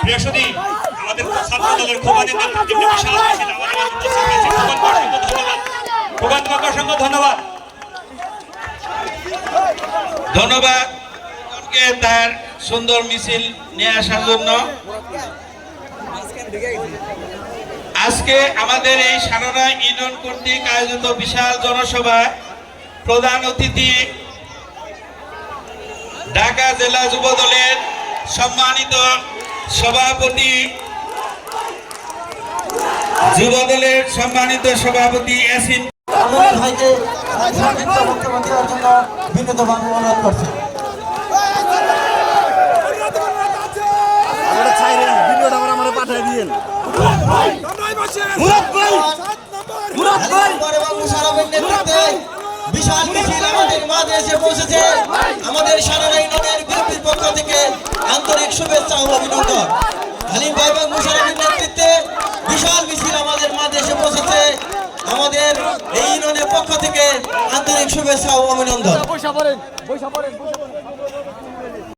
বৃহস্পতি আমাদের ছাত্র দলের খোবাদের নেতৃত্বে বিশাল মিছিল খোবাদ অসংখ্য ধন্যবাদ। ধন্যবাদ তার সুন্দর মিছিল নিয়ে আসার জন্য। আজকে আমাদের এই সানোরা ইউনিয়ন কর্তৃক আয়োজিত বিশাল জনসভায় প্রধান অতিথি ঢাকা জেলা যুব দলের সম্মানিত সভাপতি ইয়াসিন ভাইকে বক্তব্য দেওয়ার জন্য বিনীতভাবে অনুরোধ করছি। বিশাল মিছিল আমাদের মাঝে এসে পৌঁছেছে। আমাদের সানোরা ইউনিয়নের বিএনপির পক্ষ থেকে আন্তরিক শুভেচ্ছা ও অভিনন্দন। হালিম ভাই এবং মুশারফের নেতৃত্বে বিশাল মিছিল আমাদের মাঝে এসে পৌঁছেছে। আমাদের এই ইউনিয়নের পক্ষ থেকে আন্তরিক শুভেচ্ছা ও অভিনন্দন।